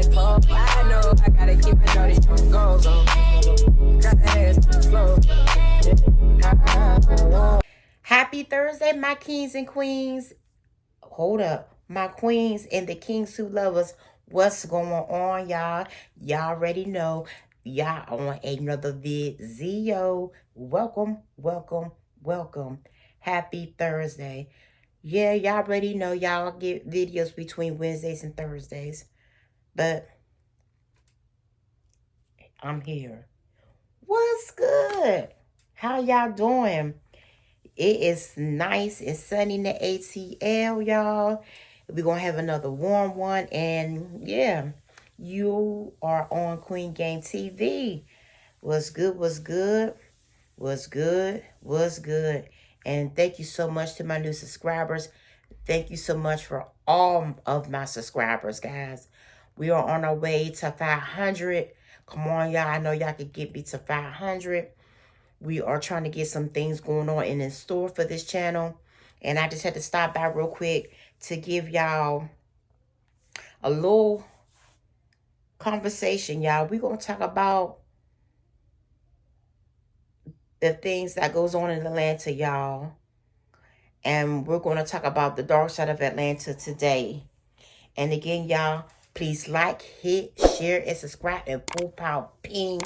like four. I know I gotta keep my shorty goals on. Got the ass to the floor. Happy Thursday, my kings and queens. Hold up. My queens and the kings who love us. What's going on, y'all? Y'all already know. Y'all on another video. Welcome, welcome, welcome. Happy Thursday. Yeah, y'all already know y'all get videos between Wednesdays and Thursdays. But I'm here. What's good? How y'all doing? It is nice and sunny in the ATL, y'all. We're going to have another warm one. And yeah, you are on Queen Game TV. What's good, what's good, what's good, what's good. And thank you so much to my new subscribers. Thank you so much for all of my subscribers, guys. We are on our way to 500. Come on, y'all. I know y'all can get me to 500. We are trying to get some things going on and in store for this channel. And I just had to stop by real quick to give y'all a little conversation, y'all. We're going to talk about the things that goes on in Atlanta, y'all. And we're going to talk about the dark side of Atlanta today. And again, y'all, please like, hit, share, and subscribe, and full power ping.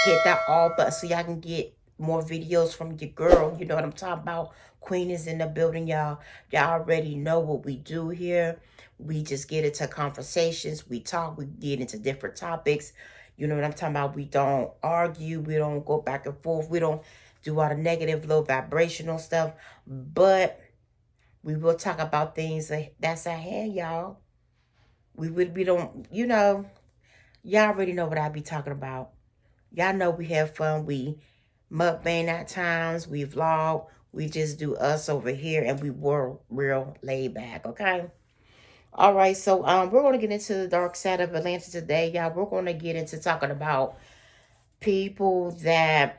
Hit that all button so y'all can get more videos from your girl. You know what I'm talking about. Queen is in the building, y'all. Y'all already know what we do here. We just get into conversations. We talk. We get into different topics. You know what I'm talking about. We don't argue. We don't go back and forth. We don't do all the negative, low vibrational stuff. But we will talk about things that's at hand, y'all. We don't, you know, y'all already know what I be talking about. Y'all know we have fun. We mukbang at times. We vlog. We just do us over here. And we were real laid back, okay? All right, so we're going to get into the dark side of Atlanta today, y'all. We're going to get into talking about people that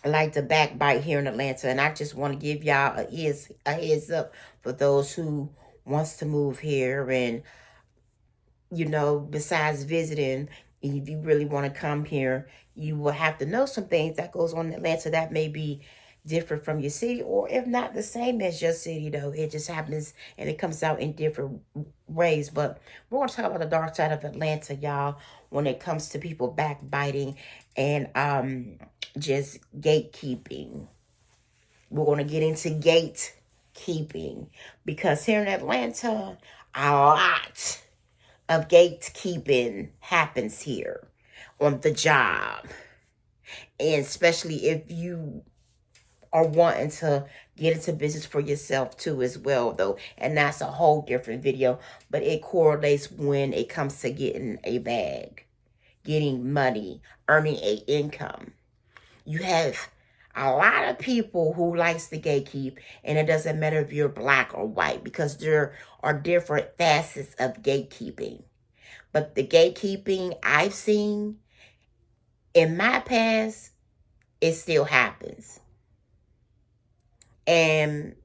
like to backbite here in Atlanta. And I just want to give y'all a heads up for those who wants to move here. And, you know, besides visiting, if you really want to come here, you will have to know some things that goes on in Atlanta that may be different from your city, or if not the same as your city, though. It just happens and it comes out in different ways. But we're going to talk about the dark side of Atlanta, y'all, when it comes to people backbiting and just gatekeeping. We're going to get into gatekeeping because here in Atlanta, a lot of gatekeeping happens here on the job. And especially if you are wanting to get into business for yourself too as well, though. And that's a whole different video. But it correlates when it comes to getting a bag, getting money, earning a income. You have a lot of people who likes to gatekeep, and it doesn't matter if you're black or white, because there are different facets of gatekeeping. But the gatekeeping I've seen in my past, it still happens. And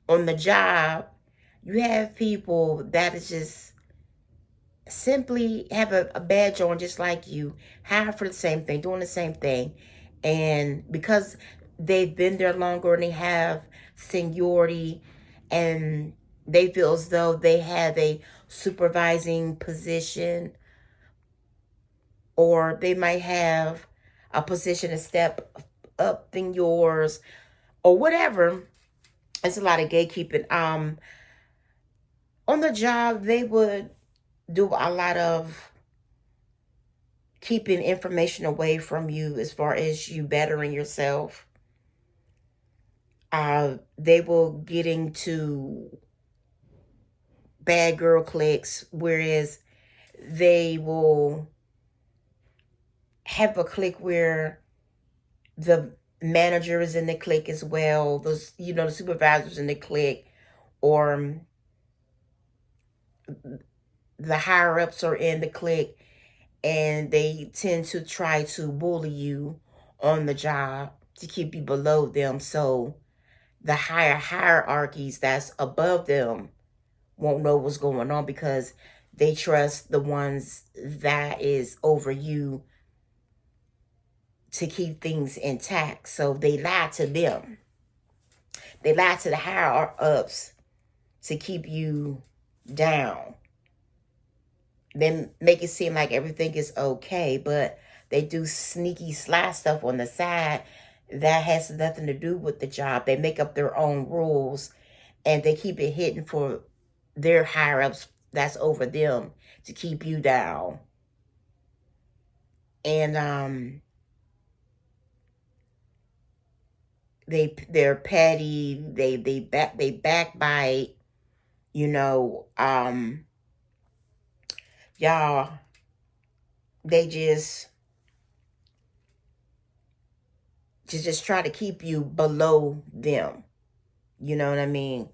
on the job, you have people that is just simply have a badge on just like you, hired for the same thing, doing the same thing. And because they've been there longer and they have seniority and they feel as though they have a supervising position, or they might have a position a step up than yours, or whatever. It's a lot of gatekeeping. On the job, they would do a lot of keeping information away from you as far as you bettering yourself. They will get into bad girl cliques, whereas they will have a clique where the manager is in the clique as well, those, you know, the supervisors in the clique, or the higher ups are in the clique, and they tend to try to bully you on the job to keep you below them, so the higher hierarchies that's above them won't know what's going on, because they trust the ones that is over you to keep things intact. So they lie to them. They lie to the higher ups to keep you down. They make it seem like everything is okay, but they do sneaky sly stuff on the side that has nothing to do with the job. They make up their own rules and they keep it hidden for their higher ups that's over them to keep you down. And they're petty, they backbite, you know, y'all, they just try to keep you below them. You know what I mean?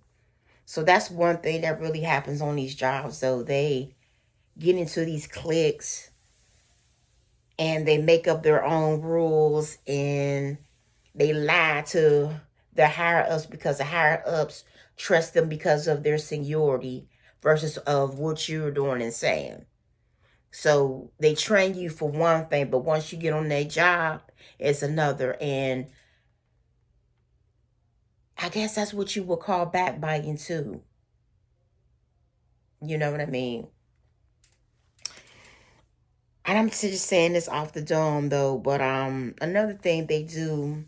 So that's one thing that really happens on these jobs, though. They get into these cliques and they make up their own rules and they lie to the higher ups because the higher ups trust them because of their seniority versus of what you're doing and saying. So they train you for one thing, but once you get on their job, it's another. And I guess that's what you would call backbiting too. You know what I mean? And I'm just saying this off the dome though, but another thing they do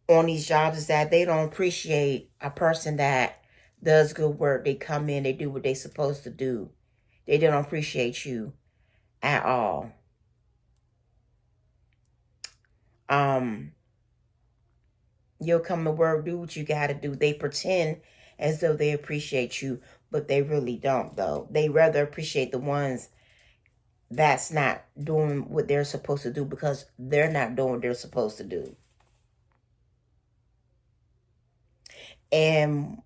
on these jobs is that they don't appreciate a person that does good work. They come in, they do what they're supposed to do. They don't appreciate you at all. You'll come to work, do what you gotta do. They pretend as though they appreciate you, but they really don't though. They rather appreciate the ones that's not doing what they're supposed to do because they're not doing what they're supposed to do. And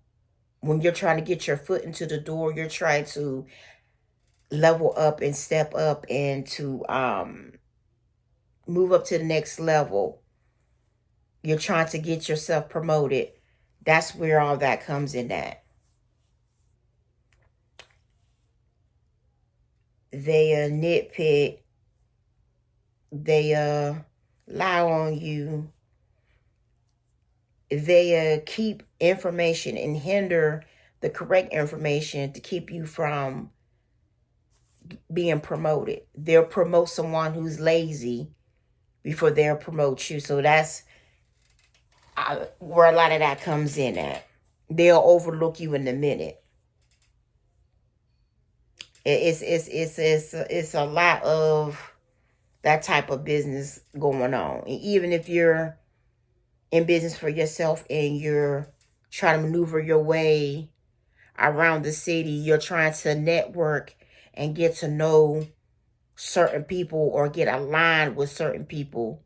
when you're trying to get your foot into the door, you're trying to level up and step up and to move up to the next level. You're trying to get yourself promoted. That's where all that comes in at. They nitpick. They lie on you. They keep information and hinder the correct information to keep you from being promoted. They'll promote someone who's lazy before they'll promote you. So that's where a lot of that comes in at. They'll overlook you in a minute. It's a lot of that type of business going on. And even if you're in business for yourself and you're trying to maneuver your way around the city, you're trying to network and get to know certain people or get aligned with certain people,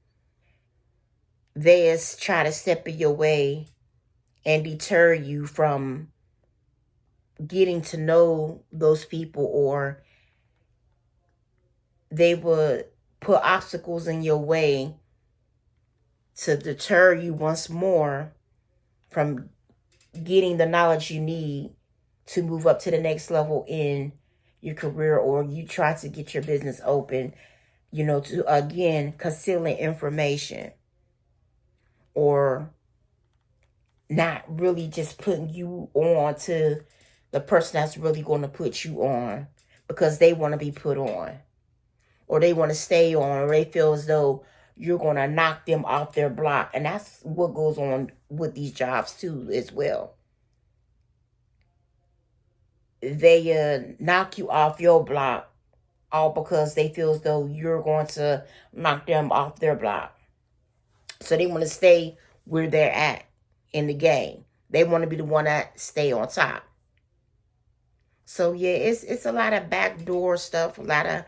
they try to step in your way and deter you from getting to know those people, or they would put obstacles in your way to deter you once more from getting the knowledge you need to move up to the next level in your career, or you try to get your business open, you know, to again concealing information or not really just putting you on to the person that's really going to put you on because they want to be put on, or they want to stay on, or they feel as though you're going to knock them off their block. And that's what goes on with these jobs too as well. They knock you off your block all because they feel as though you're going to knock them off their block. So they want to stay where they're at in the game. They want to be the one that stay on top. So yeah, it's a lot of backdoor stuff, a lot of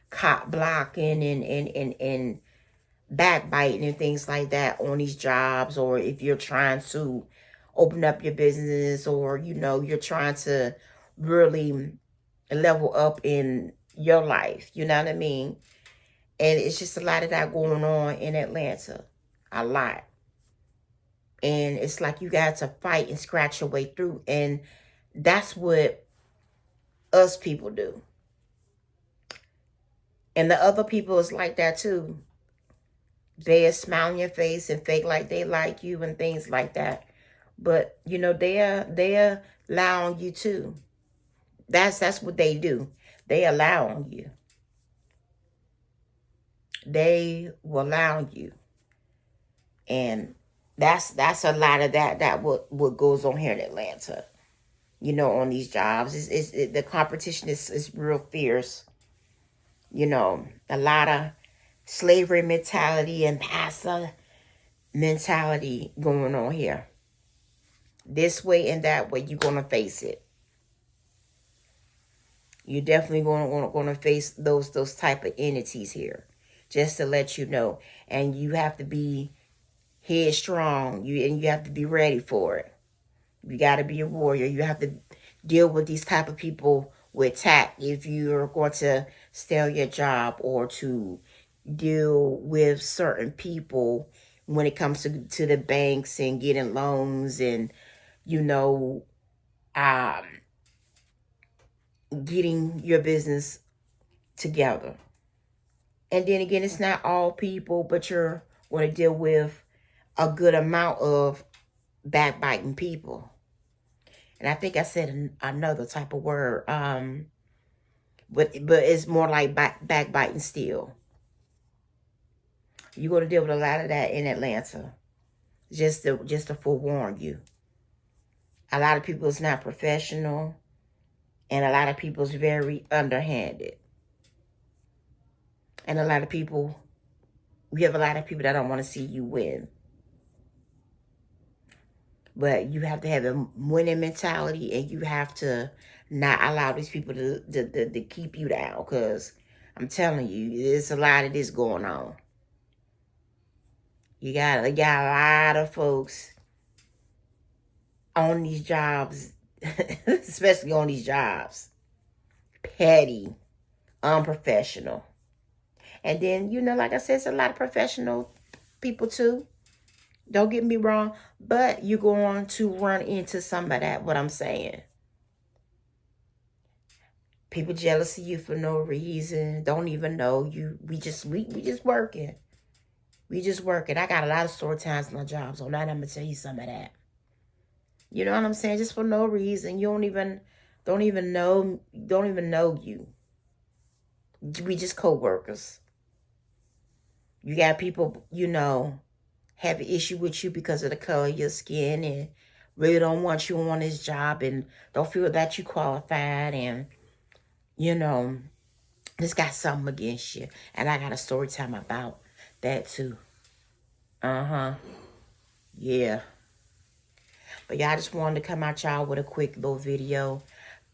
cop blocking and backbiting and things like that on these jobs. Or if you're trying to open up your business, or you know, you're trying to really level up in your life, you know what I mean? And it's just a lot of that going on in Atlanta, a lot. And it's like you got to fight and scratch your way through. And that's what us people do. And the other people is like that too. They smile on your face and fake like they like you and things like that. But you know, they allow on you too. That's what they do. They allow on you. They will allow you. And that's a lot of that what goes on here in Atlanta. You know, on these jobs. The competition is real fierce. You know, a lot of slavery mentality and passive mentality going on here. This way and that way, you're going to face it. You're definitely going to face those type of entities here. Just to let you know. And you have to be headstrong. You have to be ready for it. You got to be a warrior. You have to deal with these type of people with tact if you're going to stay on your job, or to deal with certain people when it comes to the banks and getting loans and, you know, getting your business together. And then again, it's not all people, but you're going to deal with a good amount of backbiting people. And I think I said another type of word, but it's more like backbiting still. You're going to deal with a lot of that in Atlanta. Just to forewarn you. A lot of people is not professional, and a lot of people is very underhanded. And a lot of people, we have a lot of people that don't want to see you win. But you have to have a winning mentality, and you have to not allow these people to keep you down. Because I'm telling you, there's a lot of this going on. You got a lot of folks on these jobs, especially on these jobs, petty, unprofessional. And then, you know, like I said, it's a lot of professional people too. Don't get me wrong, but you're going to run into some of that, what I'm saying. People jealous of you for no reason, don't even know you. We just working. We just working. I got a lot of story times in my job, so now I'm gonna tell you some of that. You know what I'm saying? Just for no reason. You don't even know you. We just co-workers. You got people, you know, have an issue with you because of the color of your skin, and really don't want you on this job, and don't feel that you qualified, and, you know, just got something against you. And I got a story time about that too. Yeah. But y'all, just wanted to come at y'all with a quick little video.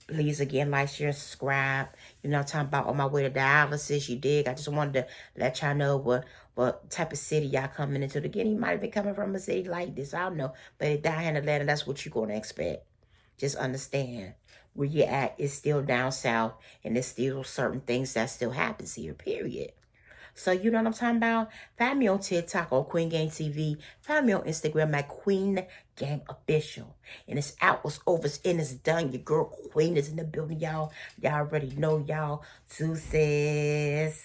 Please, again, like, share, subscribe. You know, I'm talking about on my way to dialysis, you dig? I just wanted to let y'all know what type of city y'all coming into. Again, you might have been coming from a city like this. I don't know. But down here in Atlanta, that's what you're going to expect. Just understand where you're at is still down south, and there's still certain things that still happens here, period. So you know what I'm talking about? Find me on TikTok on Queen Game TV. Find me on Instagram at Queen Game Official. And it's out, it's over, and it's done. Your girl Queen is in the building, y'all. Y'all already know, y'all. Deuces.